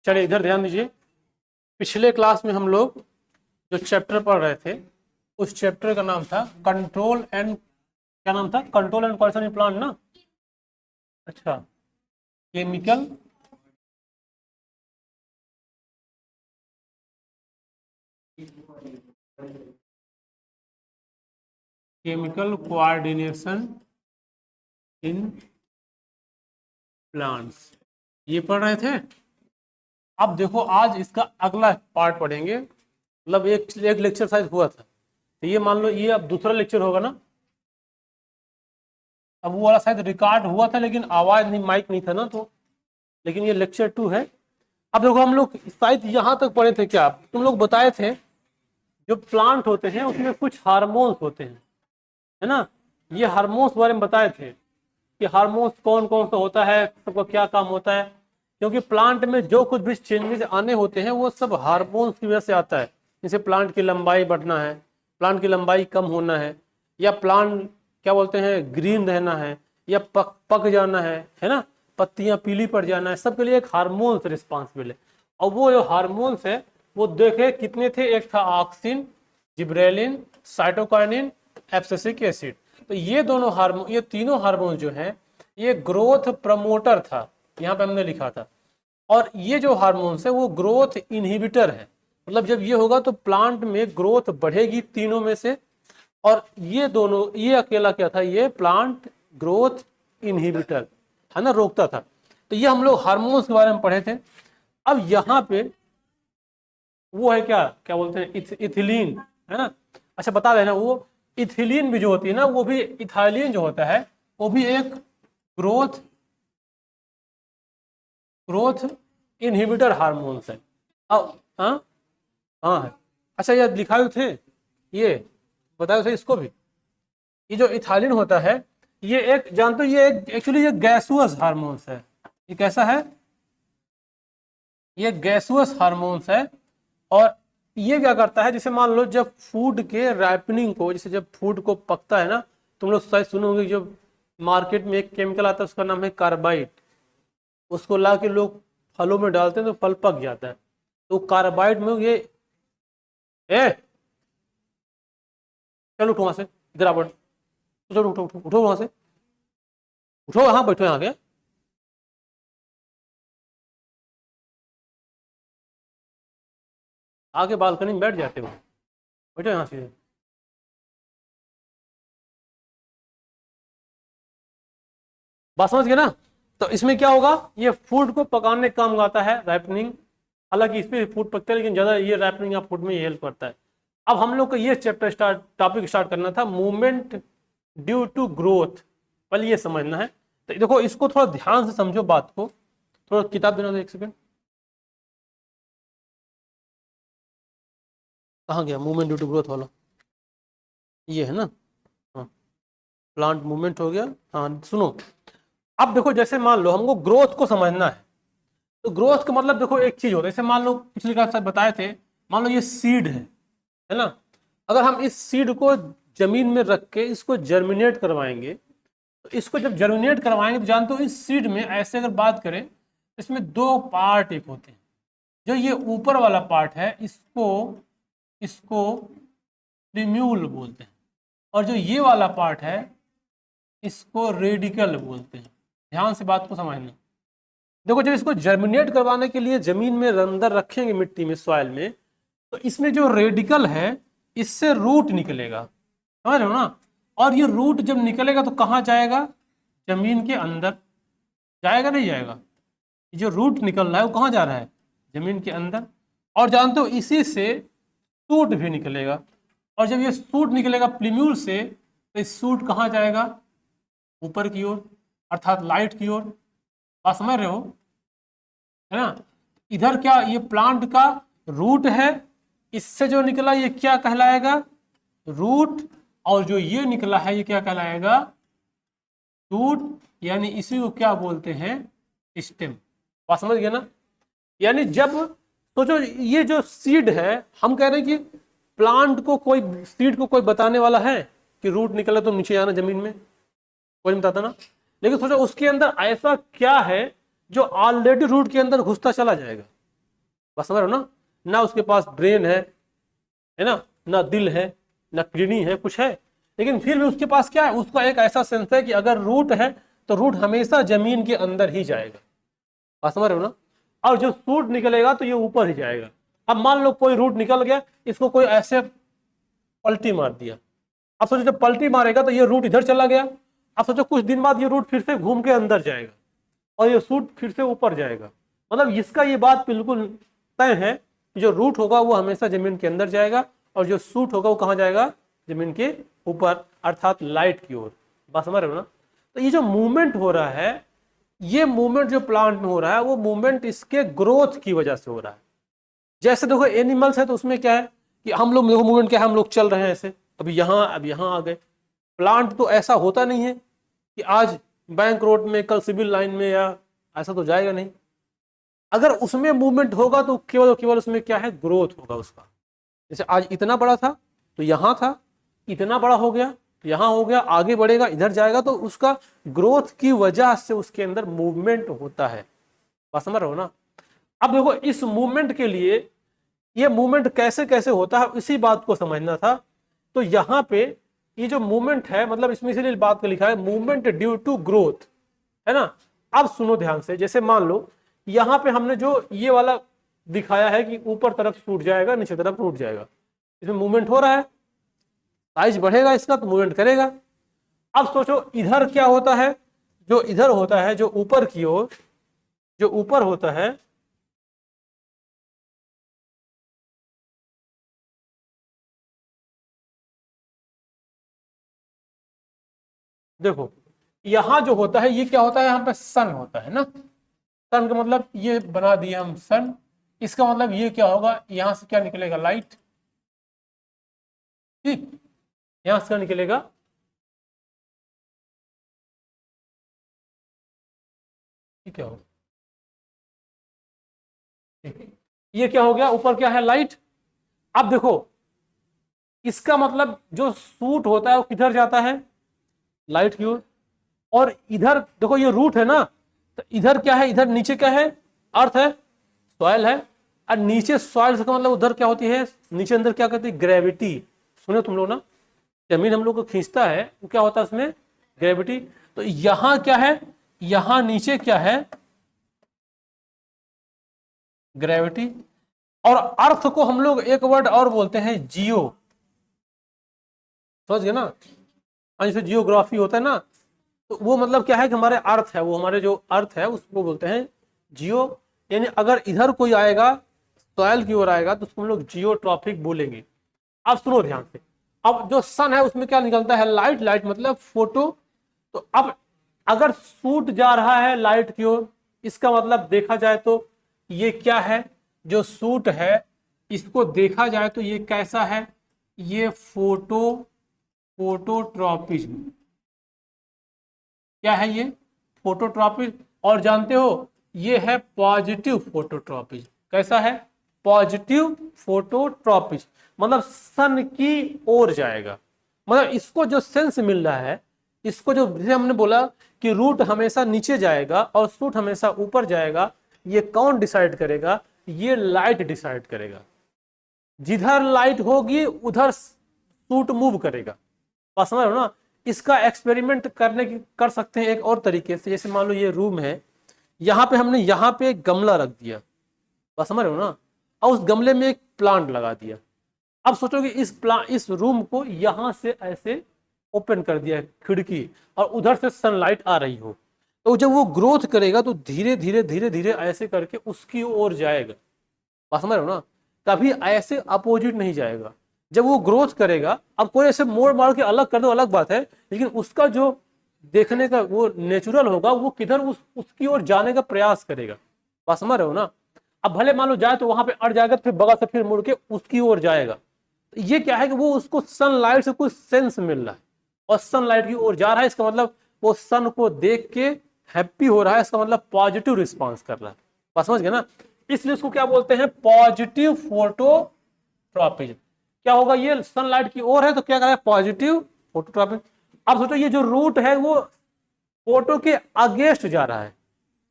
चलिए इधर ध्यान दीजिए। पिछले क्लास में हम लोग जो चैप्टर पढ़ रहे थे उस चैप्टर का नाम था कंट्रोल एंड, क्या नाम था? Control and quality in plant ना। अच्छा, chemical chemical coordination in plants, ये पढ़ रहे थे। अब देखो आज इसका अगला पार्ट पढ़ेंगे। मतलब एक लेक्चर शायद हुआ था, तो ये मान लो ये अब दूसरा लेक्चर होगा ना। अब वो वाला शायद रिकॉर्ड हुआ था लेकिन आवाज नहीं, माइक नहीं था ना, तो लेकिन ये लेक्चर 2 है। अब देखो हम लोग शायद यहाँ तक पढ़े थे, क्या तुम लोग बताए थे जो प्लांट होते हैं उसमें कुछ हार्मोन्स होते हैं, है ना। ये हार्मोन्स बारे में बताए थे कि हार्मोन्स कौन कौन सा होता है, सबका क्या काम होता है। क्योंकि प्लांट में जो कुछ भी चेंजेस आने होते हैं वो सब हार्मोन्स की वजह से आता है। जैसे प्लांट की लंबाई बढ़ना है, प्लांट की लंबाई कम होना है, या प्लांट क्या बोलते हैं ग्रीन रहना है, या पक जाना है ना, पत्तियां पीली पड़ जाना है, सबके लिए एक हार्मोन्स रिस्पॉन्सिबल है। और वो जो हार्मोन्स है वो देखे कितने थे, एक था auxin, gibberellin, cytokinin, abscisic acid. तो ये दोनों हार्मोन, ये तीनों हार्मोन जो है ये ग्रोथ प्रमोटर था, यहाँ पे हमने लिखा था। और ये जो हार्मोन्स है वो ग्रोथ इनहिबिटर है। मतलब जब ये होगा तो प्लांट में ग्रोथ बढ़ेगी तीनों में से। और ये दोनों, ये अकेला क्या था, ये प्लांट ग्रोथ इनहिबिटर है ना, रोकता था। तो ये हम लोग हार्मोन्स के बारे में पढ़े थे। अब यहाँ पे वो है क्या क्या बोलते हैं, इथिलीन, है ना। अच्छा बता देना, वो इथिलीन भी जो होती है ना, वो भी इथाइलिन जो होता है वो भी एक ग्रोथ ग्रोथ इनहिबिटर हार्मोन्स है। अब हाँ हाँ है। अच्छा ये लिखा थे, ये बताओ सही इसको भी। ये जो इथाइलिन होता है ये एक, जानते हो ये एक एक्चुअली ये गैसुअस हार्मोन्स है। ये कैसा है? ये गैसुअस हार्मोन्स है। और ये क्या करता है, जैसे मान लो जब फूड के रैपनिंग को, जैसे जब फूड को पकता है ना, तुम लोग शायद सुनोगे जो मार्केट में एक केमिकल आता है उसका नाम है कार्बाइड। उसको ला के लोग फलों में डालते हैं तो फल पक जाता है। तो कार्बाइड में ये ए चलो उठो वहां से, इधर आ, चलो उठो उठो उठो वहां से, उठो, यहाँ बैठो, यहाँ के आगे बालकनी में बैठ जाते हो, बैठो यहाँ से। बात समझ गए ना। तो इसमें क्या होगा, ये फूड को पकाने का काम आता है रैपनिंग। हालांकि इस पे फूड पकता है लेकिन ज्यादा ये रैपनिंग या फूड में हेल्प करता है। अब हम लोग को ये चैप्टर टॉपिक स्टार्ट करना था, मूवमेंट ड्यू टू ग्रोथ। पहले ये समझना है। तो देखो इसको थोड़ा ध्यान से समझो बात को। थोड़ा किताब देना दो, एक सेकंड। कहाँ गया मूवमेंट ड्यू टू ग्रोथ वाला? ये है ना। हाँ, प्लांट मूवमेंट हो गया। हाँ सुनो, अब देखो जैसे मान लो हमको ग्रोथ को समझना है। तो ग्रोथ का मतलब देखो एक चीज होता है, जैसे मान लो पिछली क्लास में बताए थे, मान लो ये सीड है ना। अगर हम इस सीड को जमीन में रख के इसको जर्मिनेट करवाएंगे, तो इसको जब जर्मिनेट करवाएंगे तो जानते हो इस सीड में ऐसे अगर बात करें, इसमें दो पार्ट एक होते हैं। जो ये ऊपर वाला पार्ट है इसको इसको प्रीम्यूल बोलते हैं, और जो ये वाला पार्ट है इसको रेडिकल बोलते हैं। ध्यान से बात को समझना। देखो जब इसको जर्मिनेट करवाने के लिए जमीन में अंदर रखेंगे, मिट्टी में, सॉइल में, तो इसमें जो रेडिकल है इससे रूट निकलेगा, समझ रहे हो ना। और ये रूट जब निकलेगा तो कहाँ जाएगा? जमीन के अंदर जाएगा, नहीं जाएगा? जो रूट निकल रहा है वो कहाँ जा रहा है? जमीन के अंदर। और जानते हो इसी से सूट भी निकलेगा। और जब ये सूट निकलेगा प्लीम्यूल से, तो इस सूट कहाँ जाएगा? ऊपर की ओर, अर्थात लाइट की ओर। बात समझ रहे हो, है ना। इधर क्या, ये प्लांट का रूट है, इससे जो निकला ये क्या कहलाएगा? रूट। और जो ये निकला है ये क्या कहलाएगा? शूट। यानी इसी को क्या बोलते हैं? स्टेम। बात समझ गए ना। यानी जब सोचो ये जो सीड है, हम कह रहे हैं कि प्लांट को कोई, सीड को कोई बताने वाला है कि रूट निकला तो नीचे आना जमीन में? कोई नहीं बताता ना। लेकिन सोचो उसके अंदर ऐसा क्या है जो ऑलरेडी रूट के अंदर घुसता चला जाएगा। बस समझ रहे हो ना, ना उसके पास ब्रेन है ना, ना दिल है, ना किडनी है, कुछ है, लेकिन फिर भी उसके पास क्या है, उसका एक ऐसा सेंस है कि अगर रूट है तो रूट हमेशा जमीन के अंदर ही जाएगा। बात समझ रहे हो ना, और जो शूट निकलेगा तो ये ऊपर ही जाएगा। अब मान लो कोई रूट निकल गया, इसको कोई ऐसे पलटी मार दिया, अब सोचो जब पलटी मारेगा तो ये रूट इधर चला गया, अब सोचो कुछ दिन बाद ये रूट फिर से घूम के अंदर जाएगा और ये शूट फिर से ऊपर जाएगा। मतलब इसका ये बात बिल्कुल तय है कि जो रूट होगा वो हमेशा जमीन के अंदर जाएगा और जो शूट होगा वो कहाँ जाएगा, जमीन के ऊपर, अर्थात लाइट की ओर। बात समझ रहे हो ना। तो ये जो मूवमेंट हो रहा है, ये मूवमेंट जो प्लांट में हो रहा है वो मूवमेंट इसके ग्रोथ की वजह से हो रहा है। जैसे देखो एनिमल्स है तो उसमें क्या है कि हम लोग, देखो मूवमेंट क्या है, हम लोग चल रहे हैं ऐसे, अब यहाँ आ गए। प्लांट तो ऐसा होता नहीं है कि आज बैंक रोड में कल सिविल लाइन में, या ऐसा तो जाएगा नहीं। अगर उसमें मूवमेंट होगा तो केवल उसमें क्या है, ग्रोथ होगा उसका। जैसे आज इतना बड़ा था तो यहाँ था, इतना बड़ा हो गया तो यहाँ हो गया, आगे बढ़ेगा इधर जाएगा, तो उसका ग्रोथ की वजह से उसके अंदर मूवमेंट होता है। बात समझ रहे हो ना। अब देखो इस मूवमेंट के लिए, ये मूवमेंट कैसे कैसे होता है इसी बात को समझना था। तो यहाँ पे ये जो मूवमेंट है, मतलब इसमें इसीलिए बात को लिखा है मूवमेंट ड्यू टू ग्रोथ, है ना। अब सुनो ध्यान से, जैसे मान लो यहाँ पे हमने जो ये वाला दिखाया है कि ऊपर तरफ टूट जाएगा, नीचे तरफ टूट जाएगा, इसमें मूवमेंट हो रहा है, साइज बढ़ेगा इसका तो मूवमेंट करेगा। अब सोचो इधर क्या होता है, जो इधर होता है, जो ऊपर की ओर, जो ऊपर होता है, देखो यहां जो होता है ये क्या होता है, यहाँ पे सन होता है ना। सन का मतलब ये बना दिए हम सन, इसका मतलब ये क्या होगा, यहां से क्या निकलेगा, लाइट। ठीक, यहां से क्या निकलेगा, क्या होगा, ये क्या हो गया, ऊपर क्या है, लाइट। अब देखो इसका मतलब जो सूट होता है वो किधर जाता है, लाइट की ओर। और इधर देखो ये रूट है ना, तो इधर क्या है, इधर नीचे क्या है, अर्थ है, सॉइल है। और नीचे सॉइल का मतलब उधर क्या होती है, नीचे अंदर क्या कहती है, ग्रेविटी। सुने तुम लोग ना, जमीन हम लोग को खींचता है वो क्या होता है उसमें, ग्रेविटी। तो यहां क्या है, यहां नीचे क्या है, ग्रेविटी। और अर्थ को हम लोग एक वर्ड और बोलते हैं, जियो। समझ गए ना, जैसे जियोग्राफी होता है ना, तो वो मतलब क्या है कि हमारे अर्थ है, वो हमारे जो अर्थ है उसको बोलते हैं जियो। यानी अगर इधर कोई आएगा, सॉइल की ओर आएगा, तो उसको हम लोग जियोट्रॉपिक बोलेंगे। अब सुनो ध्यान से, अब जो सन है उसमें क्या निकलता है, लाइट। लाइट मतलब फोटो। तो अब अगर सूट जा रहा है लाइट की ओर, इसका मतलब देखा जाए तो ये क्या है, जो सूट है इसको देखा जाए तो ये कैसा है, ये फोटोट्रॉपिज्म। क्या है ये, फोटोट्रॉपिज्म। और जानते हो ये है पॉजिटिव फोटोट्रॉपिज्म। कैसा है, पॉजिटिव फोटोट्रॉपिज्म, मतलब सन की ओर जाएगा। मतलब इसको जो सेंस मिल रहा है, इसको जो, जैसे हमने बोला कि रूट हमेशा नीचे जाएगा और शूट हमेशा ऊपर जाएगा, ये कौन डिसाइड करेगा, ये लाइट डिसाइड करेगा। जिधर लाइट होगी उधर शूट मूव करेगा। बात समझ रहे हो ना। इसका एक्सपेरिमेंट कर सकते हैं एक और तरीके से। जैसे मान लो ये रूम है, यहाँ पे हमने यहाँ पे एक गमला रख दिया, बात समझ रहे हो ना, और उस गमले में एक प्लांट लगा दिया। अब सोचो कि इस रूम को यहाँ से ऐसे ओपन कर दिया खिड़की, और उधर से सनलाइट आ रही हो, तो जब वो ग्रोथ करेगा तो धीरे धीरे धीरे धीरे ऐसे करके उसकी ओर जाएगा। बात समझ रहे हो ना, कभी ऐसे अपोजिट नहीं जाएगा। जब वो ग्रोथ करेगा, अब कोई ऐसे मोड़ मार के अलग कर दो अलग बात है, लेकिन उसका जो देखने का वो नेचुरल होगा, वो किधर उसकी ओर जाने का प्रयास करेगा। बात समझ रहे हो ना। अब भले मान लो जाए तो वहां पे अड़ जाएगा, फिर बगल से फिर मुड़ के उसकी ओर जाएगा। तो ये क्या है कि वो उसको सनलाइट से कुछ सेंस मिल रहा है और सनलाइट की ओर जा रहा है, इसका मतलब वो सन को देख के हैप्पी हो रहा है, इसका मतलब पॉजिटिव रिस्पॉन्स कर रहा है। बात समझ गए ना। इसलिए उसको क्या बोलते हैं, पॉजिटिव फोटोट्रॉपिज्म। क्या होगा, ये सनलाइट की ओर है तो क्या करेगा, पॉजिटिव फोटोट्रॉपिज्म। अब सोचो ये जो रूट है वो फोटो के अगेंस्ट जा रहा है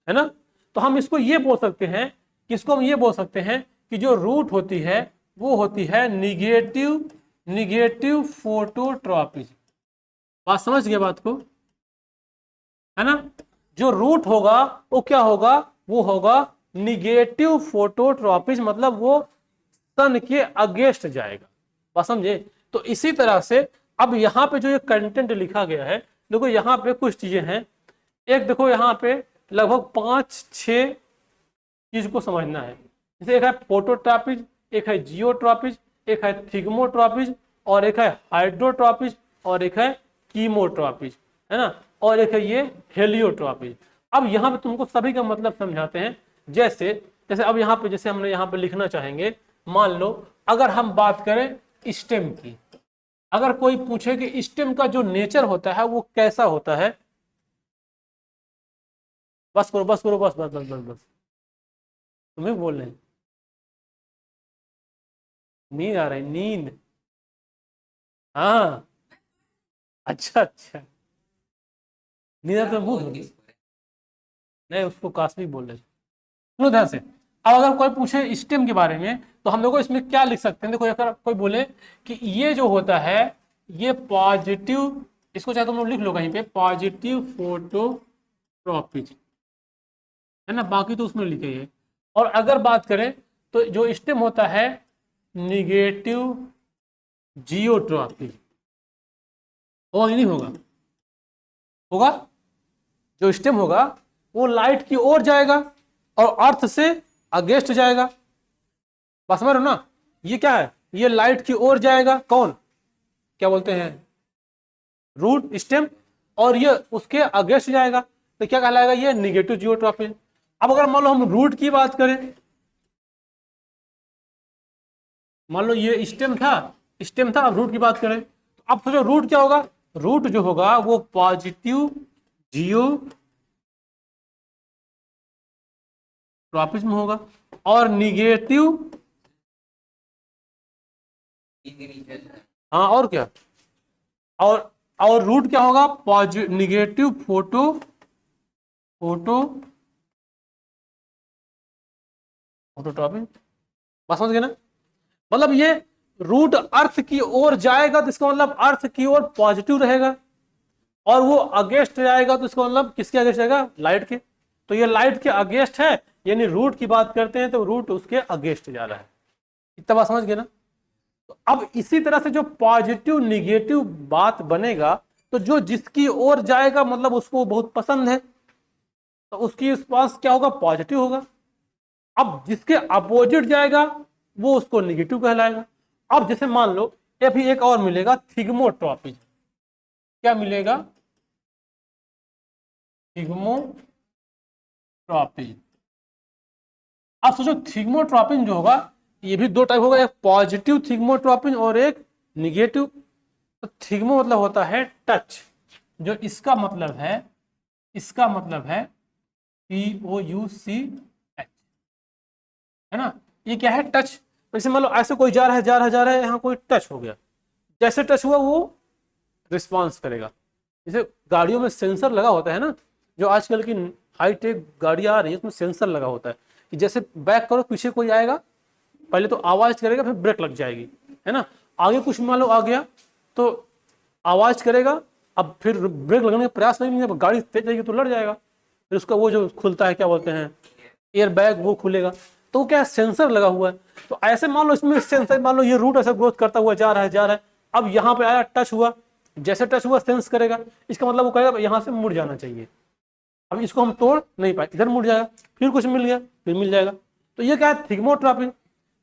ना, तो हम इसको ये बोल सकते हैं कि इसको हम ये बोल सकते हैं कि जो रूट होती है वो होती है निगेटिव फोटोट्रॉपिज्म। बात समझ गए बात को, है ना। जो रूट होगा वो क्या होगा, वो होगा निगेटिव फोटोट्रॉपिज्म, मतलब वो सन के अगेंस्ट जाएगा। बात समझे। तो इसी तरह से अब यहाँ पे जो ये कंटेंट लिखा गया है, देखो यहाँ पे कुछ चीजें हैं। एक देखो यहाँ पे लगभग 5-6 चीज को समझना है। जैसे एक है फोटोट्रॉपिज्म, एक है जियोट्रॉपिज्म, एक है थिग्मोट्रॉपिज्म, और एक है हाइड्रोट्रॉपिज्म, और एक है कीमोट्रॉपिज्म, है ना, और एक है ये हेलियोट्रॉपिज्म। अब यहाँ पे तुमको सभी का मतलब समझाते हैं। जैसे जैसे अब यहाँ पे जैसे हमने यहाँ पे लिखना चाहेंगे, मान लो अगर हम बात करें स्टेम की, अगर कोई पूछे कि स्टेम का जो नेचर होता है वो कैसा होता है, बस करो बस करो बस बस बस बस बस, तुम्हें बोल रहे हैं, नींद आ रही, नींद। हाँ, अच्छा अच्छा, नींद आ तो मुंह नहीं, उसको कास्मिक बोल रहे। सुनो ध्यान से। अब अगर कोई पूछे स्टेम के बारे में तो हम लोग इसमें क्या लिख सकते हैं, देखो अगर कोई बोले कि ये जो होता है ये पॉजिटिव, इसको चाहे तुम लोग लिख लो कहीं पे, पॉजिटिव फोटोट्रॉपिज्म, है ना, बाकी तो उसमें लिखे है। और अगर बात करें तो जो स्टेम होता है निगेटिव जियोट्रॉपिज्म, होगा कि नहीं होगा, होगा। जो स्टेम होगा वो लाइट की ओर जाएगा और अर्थ से अगेंस्ट जाएगा। बस समझ रहे हो ना, ये क्या है, ये लाइट की ओर जाएगा, कौन, क्या बोलते हैं, रूट स्टेम, और ये उसके अगेंस्ट जाएगा, तो क्या कहलाएगा, ये निगेटिव जियोट्रॉपिज्म। अब अगर मान लो हम रूट की बात करें, मान लो ये स्टेम था, अब रूट की बात करें तो अब सोचो रूट क्या होगा, रूट जो होगा वो पॉजिटिव जियोट्रॉपिज्म होगा, और निगेटिव, हाँ और क्या, और रूट क्या होगा, निगेटिव फोटोट्रॉपिज्म। बस समझ गए ना। मतलब ये रूट अर्थ की ओर जाएगा तो इसका मतलब अर्थ की ओर पॉजिटिव रहेगा, और वो अगेंस्ट जाएगा तो इसका मतलब किसके अगेंस्ट जाएगा, लाइट के। तो ये लाइट के अगेंस्ट है, यानी रूट की बात करते हैं तो रूट उसके अगेंस्ट जा रहा है। इतना बात समझ गए ना। तो अब इसी तरह से जो पॉजिटिव निगेटिव बात बनेगा, तो जो जिसकी ओर जाएगा मतलब उसको बहुत पसंद है, तो उसकी पास क्या होगा, पॉजिटिव होगा। अब जिसके अपोजिट जाएगा वो उसको निगेटिव कहलाएगा। अब जैसे मान लो ये भी एक और मिलेगा, थिग्मोट्रॉपिज्म। क्या मिलेगा, थिग्मोट्रॉपिज्म। अब सोचो थिग्मोट्रॉपिज्म जो होगा ये भी दो टाइप होगा, एक पॉजिटिव थिग्मोट्रॉपिज्म और एक निगेटिव। तो थिग्मो मतलब होता है टच, जो इसका मतलब है TOUCH, है ना। ये क्या है, टच। जैसे मान लो ऐसे कोई जा रहा है यहाँ कोई टच हो गया, जैसे टच हुआ वो रिस्पॉन्स करेगा। जैसे गाड़ियों में सेंसर लगा होता है ना, जो आजकल की हाईटेक गाड़ियां आ रही है उसमें सेंसर लगा होता है कि जैसे बैक करो पीछे कोई आएगा, पहले तो आवाज करेगा फिर ब्रेक लग जाएगी, है ना। आगे कुछ मान लो आ गया तो आवाज करेगा, अब फिर ब्रेक लगाने का प्रयास करेंगे, गाड़ी तेज जाएगी तो लड़ जाएगा, फिर उसका वो जो खुलता है क्या बोलते हैं, एयर बैग, वो खुलेगा। तो क्या सेंसर लगा हुआ है। तो ऐसे मान लो इसमें सेंसर, मान लो ये रूट ऐसा ग्रोथ करता हुआ जा रहा है, अब यहाँ पे आया, टच हुआ, जैसे टच हुआ सेंस करेगा, इसका मतलब वो कहेगा यहाँ से मुड़ जाना चाहिए। अब इसको हम तोड़ नहीं पाए, इधर मुड़ जाएगा, फिर कुछ मिल गया, फिर मिल जाएगा। तो ये क्या है, थिग्मोट्रॉपिज्म।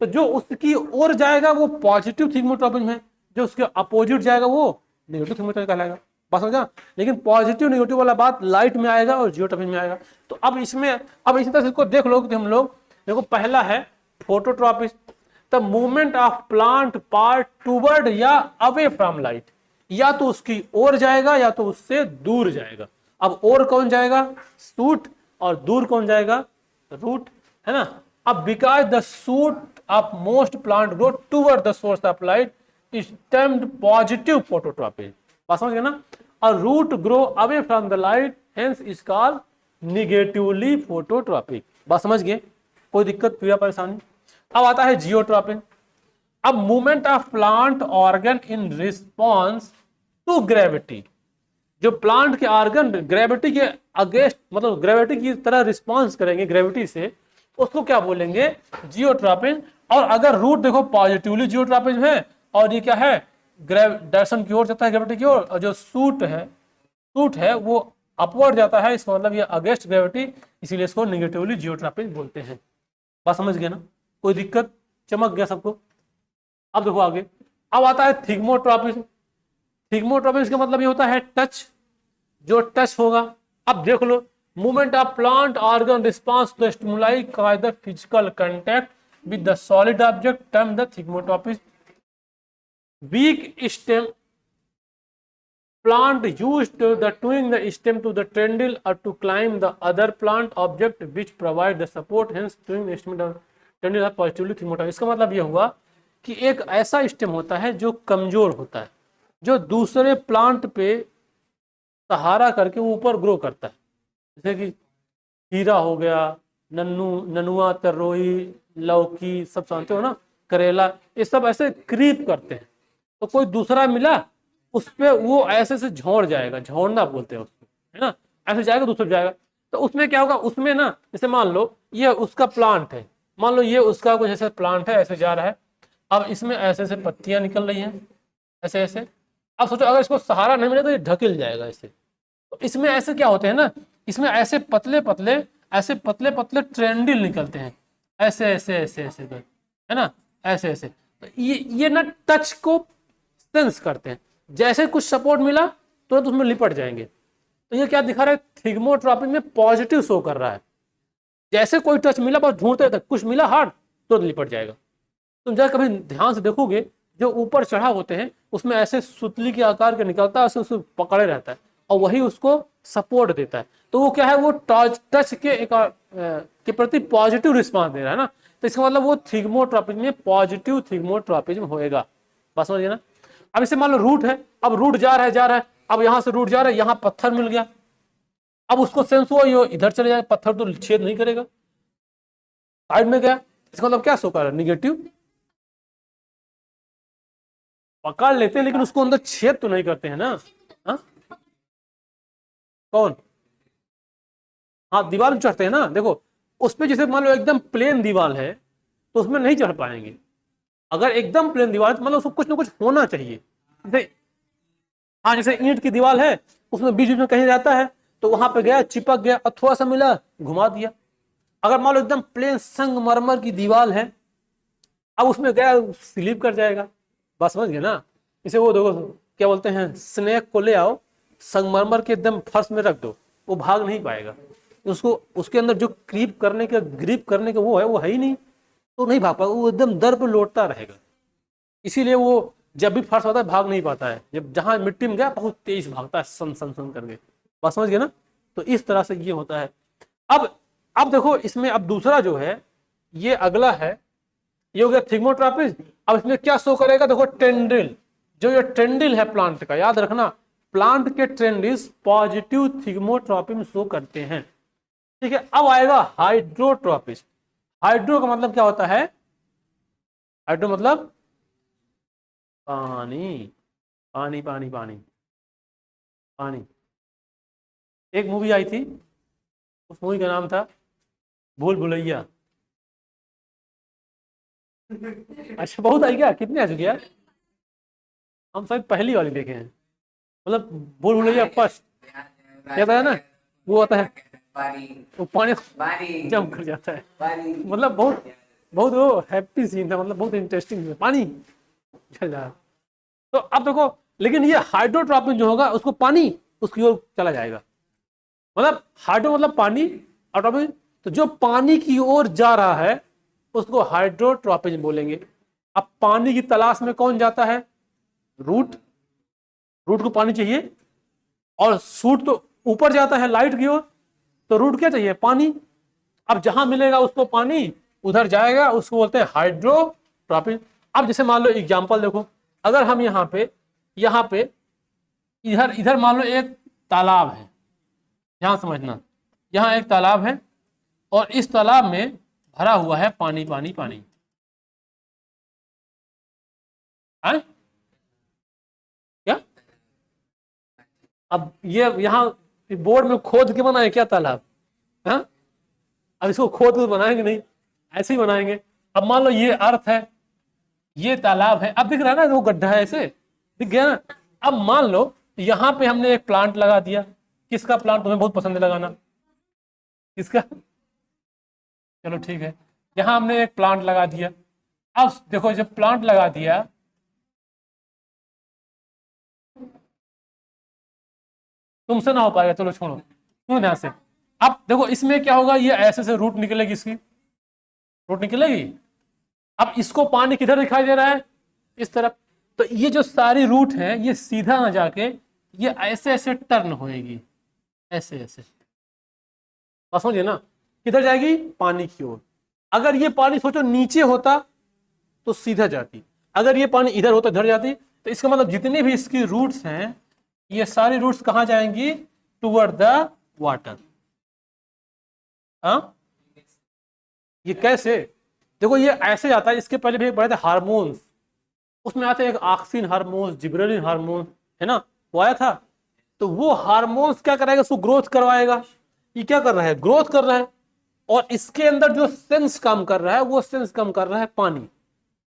तो जो उसकी ओर जाएगा वो पॉजिटिव थिग्मोट्रॉपिज्म है, जो उसके अपोजिट जाएगा वो नेगेटिव थिग्मोट्रॉपिज्म कहलाएगा। बस समझा। लेकिन पॉजिटिव नेगेटिव वाला बात लाइट में आएगा और जियोट्रॉपिज्म में आएगा। तो अब इसमें, अब इसी तरह से इसको देख लो कि हम लोग, देखो पहला है phototropism, the movement of plant part toward या अवे फ्रॉम लाइट, या तो उसकी ओर जाएगा या तो उससे दूर जाएगा। अब ओर कौन जाएगा, शूट, और दूर कौन जाएगा, रूट, है ना। अब because the shoot of most plant grow toward the source of light is termed positive phototropism. बात समझ गए ना। और root grow away from the light hence is called negatively phototropic. बात समझ गए, कोई दिक्कत पीड़ा परेशानी। अब आता है जियोट्रॉपिक। अब movement of plant organ in response to gravity, जो प्लांट के ऑर्गन ग्रेविटी के अगेंस्ट मतलब ग्रेविटी की तरह रिस्पॉन्स करेंगे ग्रेविटी से, उसको क्या बोलेंगे, जियोट्रॉपिक। और अगर रूट देखो पॉजिटिवली जियोट्रॉपिक है और ये क्या है, डायरेक्शन की ओर जाता है ग्रेविटी की ओर, और जो सूट है वो अपवर्ड जाता है, इसका मतलब ये अगेंस्ट ग्रेविटी, इसीलिए इसको निगेटिवली जियोट्रॉपिक बोलते हैं। बात समझ गए ना, कोई दिक्कत, चमक गया सबको। अब देखो आगे, अब आता है थिग्मोट्रॉपिक। थिग्मोट्रॉपिक का मतलब ये होता है टच, जो टच होगा। अब देख लो, movement of plant organ response to stimuli by the physical contact with the solid object term the thigmotropic. Weak stem plant used the twin the stem to the tendril or to climb the other plant object which provide the support, hence twin stem tendril are positively thigmotropic। इसका मतलब यह हुआ कि एक ऐसा stem होता है जो कमजोर होता है, जो दूसरे प्लांट पे सहारा करके ऊपर ग्रो करता है, जैसे कि खीरा हो गया, ननुआ, तरोई, लौकी, सब जानते हो ना, करेला, ये सब ऐसे क्रीप करते हैं। तो कोई दूसरा मिला उस पे वो ऐसे से झोड़ जाएगा, झोड़ना बोलते हैं उसको, है ना, ऐसे जाएगा दूसरा जाएगा। तो उसमें क्या होगा, उसमें ना जैसे मान लो ये उसका प्लांट है, मान लो ये उसका कुछ ऐसा प्लांट है, ऐसे जा रहा है, अब इसमें ऐसे ऐसे पत्तियां निकल रही हैं, ऐसे ऐसे। अब सोचो अगर इसको सहारा नहीं मिले तो ये ढकेल जाएगा ऐसे। तो इसमें ऐसे क्या होते हैं ना, इसमें ऐसे पतले पतले ट्रेंडिल निकलते हैं, ऐसे ऐसे ऐसे ऐसे, है ना, ऐसे ऐसे। तो ये ना टच को सेंस करते हैं, जैसे कुछ सपोर्ट मिला तुरंत उसमें लिपट जाएंगे। तो ये क्या दिखा रहा है, थिग्मोट्रॉपिक में पॉजिटिव शो कर रहा है, जैसे कोई टच मिला बस ढूंढते थे, कुछ मिला हार्ड तुरंत लिपट जाएगा। तुम जरा कभी ध्यान से देखोगे, जो ऊपर चढ़ा होते हैं उसमें ऐसे सुतली के आकार के निकलता है, उसको पकड़े रहता है और वही उसको सपोर्ट देता है। तो वो क्या है, वो टच के प्रति पॉजिटिव रिस्पॉन्स दे रहा है ना, तो इसका मतलब वो थिग्मोट्रॉपिक में पॉजिटिव थिग्मोट्रॉपिज्म होएगा। बस समझिए ना। अब इसे मान लो रूट है, अब रूट जा रहा है, अब यहां से रूट जा रहा है, यहां पत्थर मिल गया, अब उसको सेंस हुआ ये इधर चले जाएगा, पत्थर तो छेद नहीं करेगा, साइड में गया, इसका मतलब क्या शो कर रहा है, निगेटिव। पकड़ लेते हैं लेकिन उसको अंदर छेद तो नहीं करते हैं ना। हा? कौन, हाँ दीवार में चढ़ते हैं ना, देखो उस पे जैसे मान लो एकदम प्लेन दीवार है तो उसमें नहीं चढ़ पाएंगे। अगर एकदम प्लेन दीवार मतलब उसको कुछ ना कुछ होना चाहिए, जैसे हाँ जैसे ईंट की दीवार है, उसमें बीच में कहीं रहता है, तो वहां पे गया, चिपक गया और थोड़ा सा मिला, घुमा दिया। अगर मान लो एकदम प्लेन संगमरमर की दीवार है, अब उसमें गया स्लिप कर जाएगा। बस समझ गए ना। इसे वो देखो क्या बोलते हैं, स्नेक को ले आओ, संगमरमर के एकदम फर्श में रख दो, वो भाग नहीं पाएगा, उसको उसके अंदर जो ग्रिप करने का वो है ही नहीं, तो नहीं भाग पाएगा, वो एकदम दर पे लौटता रहेगा। इसीलिए वो जब भी फर्श होता है भाग नहीं पाता है, जब जहां मिट्टी में गया बहुत तेज भागता है, सन सन सन करके। बस समझ गए ना। तो इस तरह से ये होता है। अब देखो इसमें अब दूसरा जो है, ये अगला है, ये हो गया थिग्मोट्रॉपिक। अब इसमें क्या शो करेगा, देखो टेंड्रिल, जो ये टेंड्रिल है प्लांट का, याद रखना प्लांट के टेंड्रिल्स पॉजिटिव थिग्मोट्रॉपिक शो करते हैं। ठीक है, अब आएगा हाइड्रोट्रॉपिक। हाइड्रो का मतलब क्या होता है, हाइड्रो मतलब पानी पानी पानी पानी पानी। एक मूवी आई थी, उस मूवी का नाम था भूल भुलैया। अच्छा बहुत आई क्या, कितने आ चुके यार, हम शायद पहली वाली देखे हैं, मतलब भूल भुलैया फर्स्ट, क्या था ना, वो आता है वो पानी जम कर जाता है, मतलब बहुत बहुत वो हैप्पी सीन था, मतलब बहुत इंटरेस्टिंग, पानी चल रहा। तो अब देखो, लेकिन ये हाइड्रोट्रॉपिक जो होगा उसको पानी उसकी ओर चला जाएगा, मतलब हाइड्रो मतलब पानी और ट्रॉपिक, तो जो पानी की ओर जा रहा है उसको हाइड्रोट्रॉपिक बोलेंगे। अब पानी की तलाश में कौन जाता है, रूट को पानी चाहिए, और सूट तो ऊपर जाता है लाइट की ओर, तो रूट क्या चाहिए, पानी। अब जहां मिलेगा उसको पानी, उधर जाएगा, उसको बोलते हैं हाइड्रोट्रॉपिक। अब जैसे मान लो एग्जांपल देखो, अगर हम यहाँ पे इधर मान लो एक तालाब है, ध्यान समझना, यहाँ एक तालाब है और इस तालाब में भरा हुआ है पानी पानी पानी। है क्या? अब ये यहाँ बोर्ड में खोद के बनाए क्या तालाब? हाँ, अब इसको खोद के बनाएंगे नहीं, ऐसे ही बनाएंगे। अब मान लो ये अर्थ है, ये तालाब है, अब दिख रहा है ना वो गड्ढा है, ऐसे दिख गया ना। अब मान लो यहाँ पे हमने एक प्लांट लगा दिया। किसका प्लांट तुम्हें बहुत पसंद है लगाना? किसका? चलो ठीक है, यहाँ हमने एक प्लांट लगा दिया। अब देखो जब प्लांट लगा दिया, तुमसे ना हो पाएगा, चलो छोड़ो, सुनो ध्यान से। अब देखो इसमें क्या होगा, ये ऐसे से रूट निकलेगी, इसकी रूट निकलेगी। अब इसको पानी किधर दिखाई दे रहा है? इस तरफ। तो ये जो सारी रूट है ये सीधा ना जाके ये ऐसे ऐसे टर्न होएगी, ऐसे ऐसे, बस समझिए ना, किधर जाएगी? पानी की ओर। अगर ये पानी सोचो नीचे होता तो सीधा जाती, अगर ये पानी इधर होता इधर जाती। तो इसका मतलब जितने भी इसकी रूट्स हैं ये सारी रूट्स कहां जाएंगी? Toward the water. हाँ, ये कैसे? देखो ये ऐसे जाता है। इसके पहले भी पढ़े थे हार्मोन्स, उसमें आते हैं एक ऑक्सिन हार्मोन, जिब्रेलिन हार्मोन, है ना, वो आया था। तो वो हार्मोन्स क्या कराएगा? उसको ग्रोथ करवाएगा। ये क्या कर रहा है? ग्रोथ कर रहा है। और इसके अंदर जो सेंस काम कर रहा है वो सेंस काम कर रहा है पानी।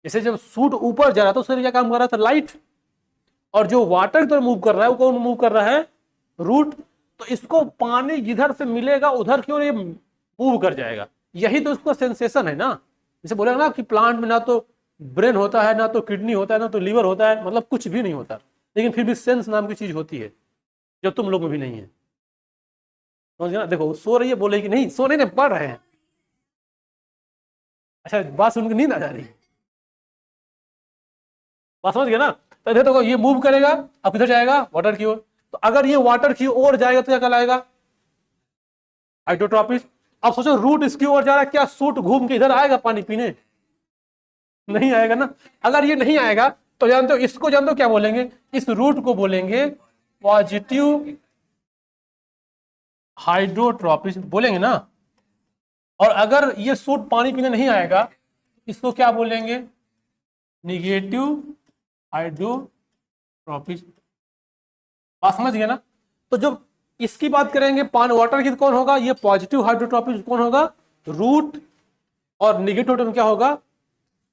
जैसे जब सूट ऊपर जा रहा था उसके लिए क्या काम कर रहा था? लाइट। और जो वाटर की तरफ मूव कर रहा है वो कौन मूव कर रहा है? रूट। तो इसको पानी जिधर से मिलेगा उधर की ओर ये मूव कर जाएगा। यही तो उसका सेंसेशन है ना। जैसे बोलेगा ना कि प्लांट में ना तो ब्रेन होता है, ना तो किडनी होता है, ना तो लीवर होता है, मतलब कुछ भी नहीं होता, लेकिन फिर भी सेंस नाम की चीज होती है जो तुम लोग में भी नहीं है। समझ ना? देखो सो रही है, बोले कि नहीं सो नहीं, पढ़ रहे हैं। अच्छा, बात सुन के नींद आ जा रही है, बात समझ गया ना? तो देखो ये मूव करेगा, अब किधर जाएगा? वाटर की ओर। तो अगर ये वाटर की ओर जाएगा तो क्या कहलाएगा? हाइड्रोट्रॉपिक। अब सोचो रूट इसकी ओर जा रहा है, क्या सूट घूम के इधर आएगा पानी पीने? नहीं आएगा ना। अगर ये नहीं आएगा तो जानते हो इसको, जानते हो क्या बोलेंगे? इस रूट को बोलेंगे पॉजिटिव हाइड्रोट्रॉपिक बोलेंगे ना। और अगर ये सूट पानी पीने नहीं आएगा इसको क्या बोलेंगे? Negative hydrotropic. बात समझ गए ना? तो जब इसकी बात करेंगे पानी वाटर की, तो कौन होगा? ये पॉजिटिव हाइड्रोट्रॉपिक कौन होगा? रूट। और निगेटिव क्या होगा?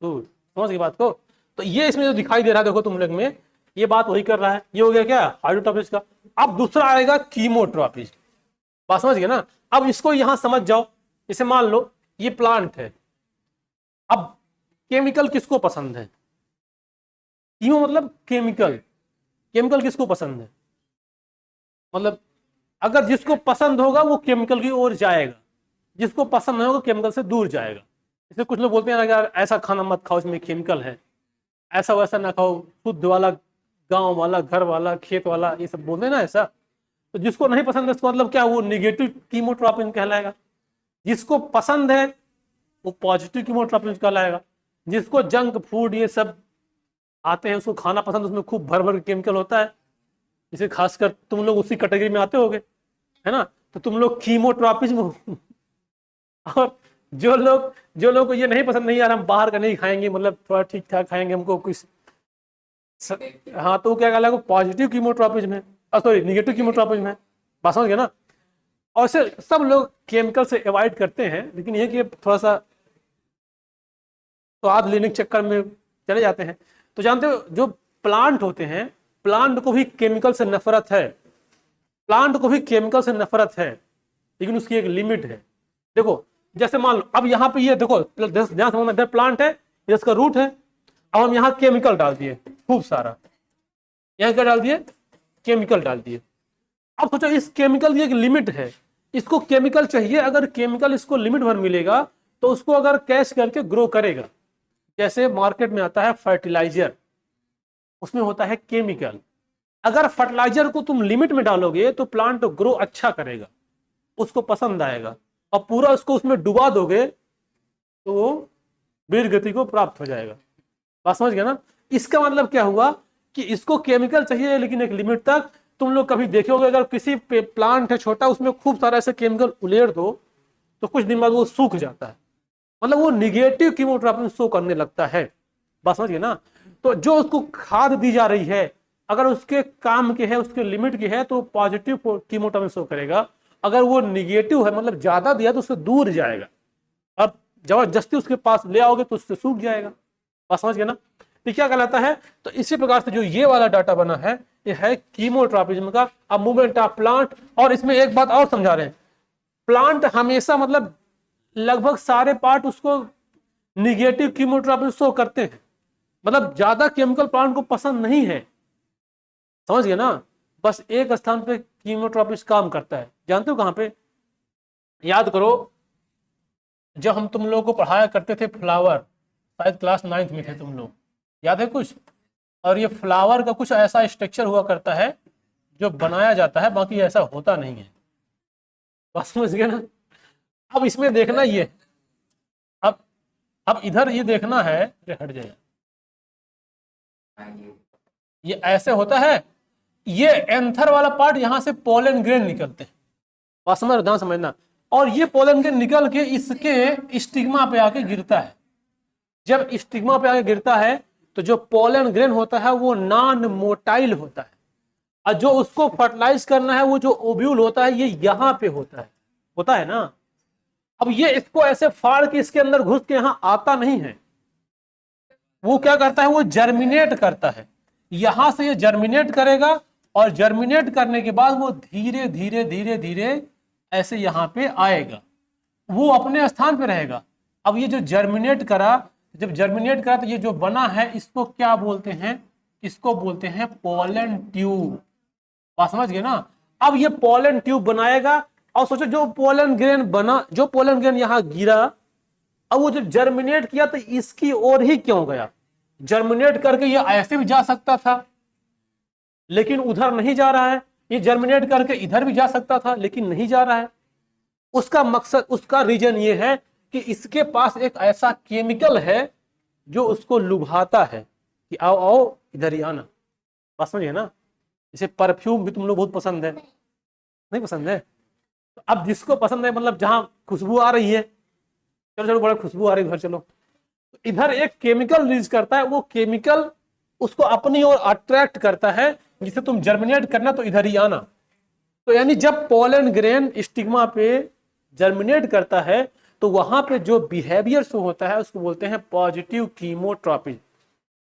रूट। समझ गई बात को? तो ये इसमें जो दिखाई दे रहा है देखो तुम लोग में, ये बात वही कर रहा है। ये हो गया क्या? हाइड्रोट्रॉपिक का। अब दूसरा आएगा कीमोट्रॉपिक। बात समझ गए ना? अब इसको यहां समझ जाओ। इसे मान लो ये प्लांट है। अब केमिकल किसको पसंद है? कीमो मतलब केमिकल। केमिकल किसको पसंद है? मतलब अगर जिसको पसंद होगा वो केमिकल की ओर जाएगा, जिसको पसंद नहीं होगा केमिकल से दूर जाएगा। इसलिए कुछ लोग बोलते हैं यार ऐसा खाना मत खाओ इसमें केमिकल है, ऐसा वैसा ना खाओ, शुद्ध वाला, गांव वाला, घर वाला, खेत वाला, ये सब बोलते हैं ना ऐसा। तो जिसको नहीं पसंद है इसका मतलब क्या? वो निगेटिव कीमोट्रॉपिक कहलाएगा। जिसको पसंद है वो पॉजिटिव कीमोट्रॉपिक कहलाएगा। जिसको जंक फूड ये सब आते हैं उसको खाना पसंद, उसमें खूब भर भर केमिकल होता है, जैसे खासकर तुम लोग उसी कैटेगरी में आते होगे, है ना। तो तुम लोग कीमोट्रॉपिक में हो। और जो लोग को ये नहीं पसंद, नहीं यार हम बाहर का नहीं खाएंगे, मतलब थोड़ा ठीक ठाक खाएंगे, हमको कुछ हाँ, तो क्या कहलाएगा? पॉजिटिव कीमोट्रॉपिक में, सॉरी निगेटिव कीमोट्रॉपिक में। बात समझ गया ना? और ऐसे सब लोग केमिकल से अवॉइड करते हैं, लेकिन ये कि थोड़ा सा स्वाद लेने के चक्कर में चले जाते हैं। तो जानते हो जो प्लांट होते हैं, प्लांट को भी केमिकल से नफरत है। प्लांट को भी केमिकल से नफरत है, लेकिन उसकी एक लिमिट है। देखो जैसे मान लो अब यहाँ पे ये देखो, ध्यान समझना, इधर प्लांट है, इधर इसका रूट है। अब हम यहाँ केमिकल डाल दिए खूब सारा, यहाँ क्या डाल दिए? केमिकल डाल दिए। अब सोचो इस केमिकल की एक लिमिट है, इसको केमिकल चाहिए, अगर केमिकल इसको लिमिट भर मिलेगा तो उसको अगर कैच करके ग्रो करेगा। जैसे मार्केट में आता है फर्टिलाइजर, उसमें होता है केमिकल। अगर फर्टिलाइजर को तुम लिमिट में डालोगे तो प्लांट ग्रो अच्छा करेगा, उसको पसंद आएगा। और पूरा उसको उसमें डुबा दोगे तो वो वीर गति को प्राप्त हो जाएगा। बात समझ गया ना? इसका मतलब क्या हुआ कि इसको केमिकल चाहिए लेकिन एक लिमिट तक, तुम लोग कभी देखे होगे, अगर किसी प्लांट है छोटा, उसमें खूब सारा ऐसे केमिकल उलेर दो तो कुछ दिन बाद वो सूख जाता है, मतलब वो निगेटिव कीमोट्रॉपिन शो करने लगता है। बस समझिए ना। तो जो उसको खाद दी जा रही है, अगर उसके काम की है, उसके लिमिट की है, तो पॉजिटिव कीमोट्रॉपिन शो करेगा। अगर वो निगेटिव है, मतलब ज्यादा दिया, तो उससे दूर जाएगा। अब जबरदस्ती उसके पास ले आओगे तो उससे सूख जाएगा। बस समझ गए ना। तो क्या कहलाता है? तो इसी प्रकार से जो ये वाला डाटा बना है, ये है कीमोट्रॉपिज्म का। अब मूवमेंट ऑफ प्लांट, और इसमें एक बात और समझा रहे हैं, प्लांट हमेशा, मतलब लगभग सारे पार्ट उसको निगेटिव कीमोट्रॉपिन शो करते हैं, मतलब ज्यादा केमिकल प्लांट को पसंद नहीं है। समझ गए ना। बस एक स्थान पे कीमोट्रॉपिस काम करता है, जानते हो कहां पे? याद करो, जब हम तुम लोगों को पढ़ाया करते थे फ्लावर, शायद क्लास 9th में थे तुम लोग, याद है कुछ? और ये फ्लावर का कुछ ऐसा स्ट्रक्चर हुआ करता है जो बनाया जाता है, बाकी ऐसा होता नहीं है। बस समझ गए ना। अब इसमें देखना ये, अब इधर ये देखना है, हट जाए, ये ऐसे होता है, ये एंथर वाला पार्ट, यहां से पोलन ग्रेन निकलते हैं। बात समझ, ध्यान समझना। और ये पोलन ग्रेन निकल के इसके स्टिग्मा पे आके गिरता है। जब स्टिग्मा पे आके गिरता है तो जो पोलन ग्रेन होता है वो नॉन मोटाइल होता है, और जो उसको फर्टिलाइज करना है, वो जो ओव्यूल होता है, ये यहां पे होता है ना। अब ये इसको ऐसे फाड़ के इसके अंदर घुस के यहां आता नहीं है, वो क्या करता है, वो जर्मिनेट करता है। यहां से ये जर्मिनेट करेगा, और जर्मिनेट करने के बाद वो धीरे धीरे धीरे धीरे ऐसे यहां पे आएगा, वो अपने स्थान पे रहेगा। अब ये जो जर्मिनेट करा, जब जर्मिनेट करा तो ये जो बना है, इसको क्या बोलते हैं? इसको बोलते हैं पोलन ट्यूब। बात समझ गए ना। अब ये पोलन ट्यूब बनाएगा, और सोचो जो पोलन ग्रेन बना, जो पोलन ग्रेन यहां गिरा, अब वो जब जर्मिनेट किया तो इसकी ओर ही क्यों गया? जर्मिनेट करके ये ऐसे भी जा सकता था, लेकिन उधर नहीं जा रहा है। ये जर्मिनेट करके इधर भी जा सकता था, लेकिन नहीं जा रहा है। उसका मकसद, उसका रीजन ये है कि इसके पास एक ऐसा केमिकल है जो उसको लुभाता है कि आओ आओ इधर ही आना। बात समझिए ना। जैसे परफ्यूम भी तुम लोग बहुत पसंद है, नहीं पसंद है? तो अब जिसको पसंद है, मतलब जहां खुशबू आ रही है, चलो चलो बड़ा खुशबू आ रही है, घर चलो, तो इधर एक केमिकल रिलीज करता है, वो केमिकल उसको अपनी ओर अट्रैक्ट करता है, जिसे तुम जर्मिनेट करना तो इधर ही आना। तो यानी जब पोलन ग्रेन स्टिग्मा पे जर्मिनेट करता है, तो वहां पे जो बिहेवियर शो होता है, उसको बोलते हैं पॉजिटिव कीमोट्रॉपिन।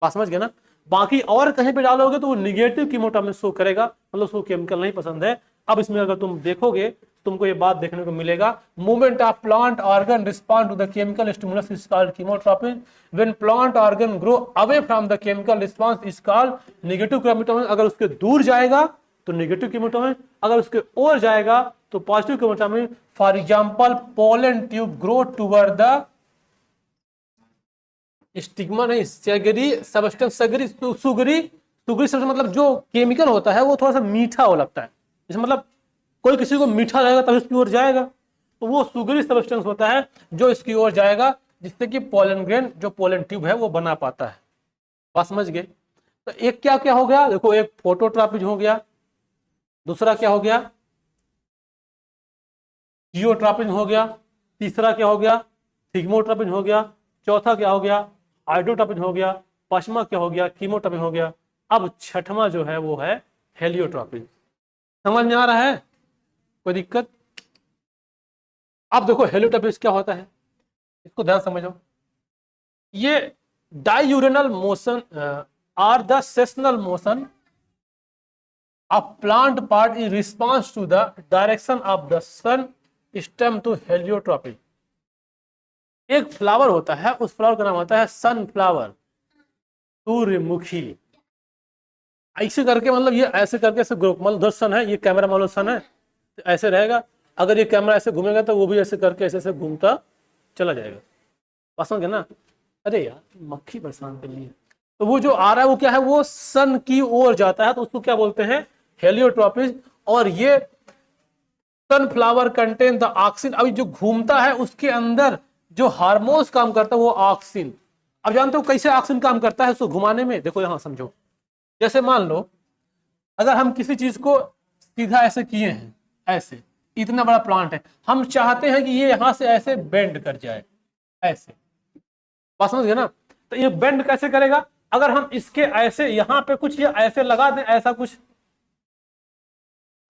बात समझ गए ना। बाकी और कहीं पे डालोगे तो वो निगेटिव कीमोट्रॉपिन शो करेगा, मतलब उसको केमिकल नहीं पसंद है। अब इसमें अगर तुम देखोगे, तुमको ये बात देखने को मिलेगा, movement of plant organ respond to the chemical stimulus is called chemotropism. When plant organ grow away from the chemical response is called negative chemotropism. अगर उसके दूर जाएगा तो नेगेटिव कीमोट्रॉपिन, अगर उसके ओर जाएगा तो positive chemotropism. For example, pollen tube grow toward the stigma, नहीं सगरी सबस्टेंस, सगरी सुगरी, सुगरी सबसे मतलब जो केमिकल होता है वो थोड़ा सा मीठा हो लगता है। जैसे मतलब कोई किसी को मीठा लगेगा तभी उसकी ओर जाएगा, तो वो सुगरी सबस्टेंस होता है जो इसकी ओर जाएगा, जिससे कि पोलन ग्रेन, जो पोलन ट्यूब है, वो बना पाता है। बात समझ गए। तो एक क्या क्या हो गया, देखो, एक फोटोट्रॉपिज हो गया, दूसरा क्या हो गया, जियोट्रॉपिन हो गया, तीसरा क्या हो गया, थिग्मोट्रॉपिन हो गया, चौथा क्या हो गया, आइडोट्रॉपिन हो गया, पांचवा क्या हो गया, कीमोट्रॉपिन हो गया। अब छठवां जो है वो है हेलियोट्रॉपिन। समझ में आ रहा है? कोई दिक्कत? अब देखो हेलियोट्रॉपिन क्या होता है, इसको ध्यान समझो। ये diurnal motion are the sessional motion of plant part in response to the direction of the sun stem to heliotropism. एक फ्लावर होता है, उस फ्लावर का नाम होता है सनफ्लावर, सूर्यमुखी। ऐसे करके, मतलब ये ऐसे करके ऐसे ग्रुप, मतलब उधर सन है, ये कैमरा मान लो सन है, तो ऐसे रहेगा। अगर ये कैमरा ऐसे घूमेगा तो वो भी ऐसे करके ऐसे ऐसे घूमता चला जाएगा। पसंद है ना। अरे यार मक्खी परेशान कर ली है। तो वो जो आ रहा है वो क्या है, वो सन की ओर जाता है, तो उसको क्या बोलते हैं, हेलियोट्रॉपिज। और ये सनफ्लावर कंटेन द ऑक्सीन। अभी जो घूमता है उसके अंदर जो हार्मोन्स काम करता है वो ऑक्सीन। अब जानते हो कैसे ऑक्सीन काम करता है उसको घुमाने में? देखो यहां समझो। जैसे मान लो अगर हम किसी चीज को सीधा ऐसे किए हैं, ऐसे इतना बड़ा प्लांट है, हम चाहते हैं कि ये यहां से ऐसे बेंड कर जाए, ऐसे, बात समझ गए ना। तो ये बेंड कैसे करेगा, अगर हम इसके ऐसे यहां पे कुछ ये ऐसे लगा दें, ऐसा कुछ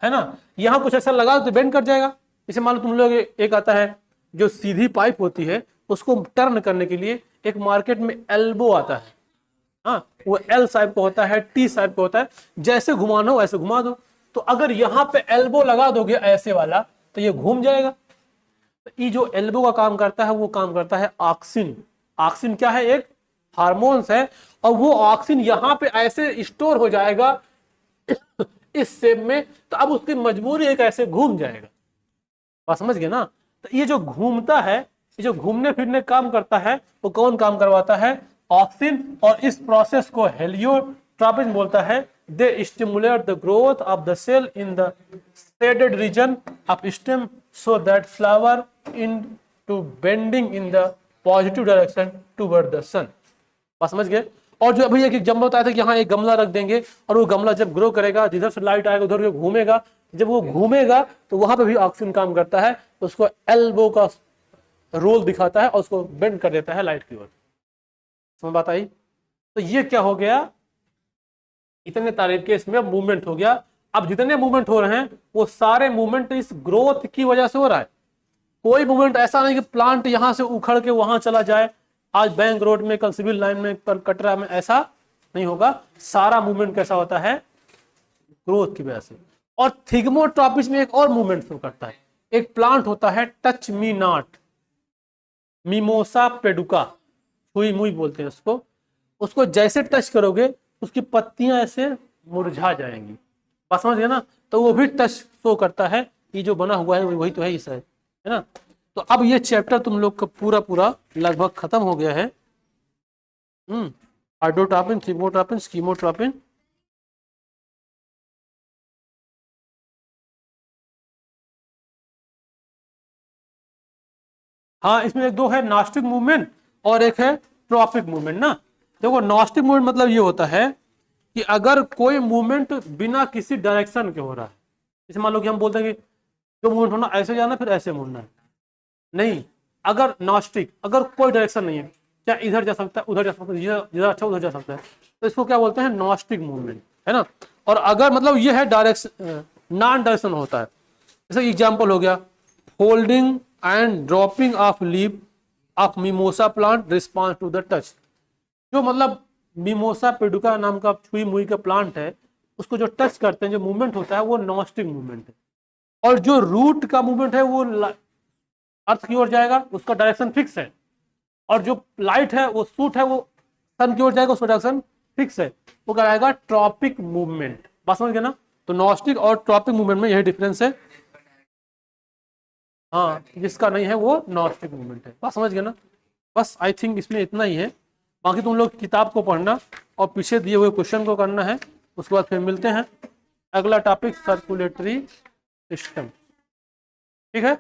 है ना, यहां कुछ ऐसा लगा तो बेंड कर जाएगा। जैसे मान लो तुम लोग एक आता है जो सीधी पाइप होती है, उसको टर्न करने के लिए एक मार्केट में एल्बो आता है, हाँ, वो एल साइड का होता है, टी साइड का होता है, जैसे घुमाना हो ऐसे घुमा दो। तो अगर यहाँ पे एल्बो लगा दोगे ऐसे वाला, तो ये घूम जाएगा। तो ये जो एल्बो का काम करता है, वो काम करता है ऑक्सिन। ऑक्सिन क्या है, एक हार्मोन्स है, और वो ऑक्सिन यहाँ पे ऐसे स्टोर हो जाएगा इस शेप में, तो अब उसकी मजबूरी है कि ऐसे घूम जाएगा, बात समझ गए ना। तो ये जो घूमता है, ये जो घूमने फिरने काम करता है, वो कौन काम करवाता है, ऑक्सिन। और इस प्रोसेस को हेलियोट्रॉपिन बोलता है। They stimulate the growth of the cell in the shaded region of stem so that flower in to bending in the positive direction toward the sun, बात समझ गए। और जो अभी एक एग्जाम्पल बताया था कि यहाँ एक गमला रख देंगे, और वो गमला जब ग्रो करेगा, जिधर से लाइट आएगा उधर घूमेगा, जब वो घूमेगा तो वहां पे भी ऑक्सीजन काम करता है, उसको एल्बो का रोल दिखाता है और उसको बेंड कर देता है लाइट की ओर। समझ बात आई। तो ये क्या हो गया, इतने तारीफ के इसमें मूवमेंट हो गया। अब जितने मूवमेंट हो रहे हैं वो सारे मूवमेंट इस ग्रोथ की वजह से हो रहा है। कोई मूवमेंट ऐसा नहीं कि प्लांट यहां से उखड़ के वहां चला जाए, आज बैंक रोड में, कल सिविल लाइन में, कल कटरा में, ऐसा नहीं होगा। सारा मूवमेंट कैसा होता है, ग्रोथ की वजह से। और थिग्मोट्रॉपिस में एक और मूवमेंट शो करता है। एक प्लांट होता है टच मी नॉट, मिमोसा पेडुका, छुई मुई बोलते हैं उसको। उसको जैसे टच करोगे उसकी पत्तियां ऐसे मुरझा जाएंगी, बात समझ गए ना। तो वो भी टच शो करता है, ये जो बना हुआ है वही तो है इस है ना। तो अब ये चैप्टर तुम लोग का पूरा पूरा लगभग खत्म हो गया है। हाइड्रोट्रॉपिन, थिग्मोट्रॉपिन, स्कीमोट्रॉपिन। हाँ, इसमें एक दो है, नॉस्टिक मूवमेंट और एक है ट्रॉपिक मूवमेंट ना। देखो नॉस्टिक मूवमेंट मतलब ये होता है कि अगर कोई मूवमेंट बिना किसी डायरेक्शन के हो रहा है, जैसे मान लो कि हम बोलते हैं कि जो मूवमेंट होना ऐसे जाना फिर ऐसे मुड़ना है, नहीं। अगर नॉस्टिक, अगर कोई डायरेक्शन नहीं है, क्या इधर जा सकता है, उधर जा सकता है, जिधर अच्छा उधर जा सकता है, तो इसको क्या बोलते हैं, नॉस्टिक मूवमेंट, है ना। और अगर मतलब ये है डायरेक्शन, नॉन डायरेक्शन होता है, जैसे एग्जांपल हो गया, folding and dropping of leaf of mimosa plant response to the touch. जो मतलब मिमोसा पेडुका नाम का छुई मुई का प्लांट है, उसको जो टच करते हैं, जो मूवमेंट होता है वो नॉस्टिक मूवमेंट है। और जो रूट का मूवमेंट है वो अर्थ की ओर जाएगा, उसका डायरेक्शन फिक्स है। और जो लाइट है वो सूट है, वो सन की ओर जाएगा, उसका डायरेक्शन फिक्स है, वो कहलाएगा ट्रॉपिक मूवमेंट, बात समझ गए ना। तो नॉस्टिक और ट्रॉपिक मूवमेंट में यही डिफरेंस है। हाँ, जिसका नहीं है वो नॉस्टिक मूवमेंट है, बात समझ गए ना। बस आई थिंक इसमें इतना ही है। बाकी तुम लोग किताब को पढ़ना और पीछे दिए हुए क्वेश्चन को करना है। उसके बाद फिर मिलते हैं। अगला टॉपिक सर्कुलेटरी सिस्टम, ठीक है।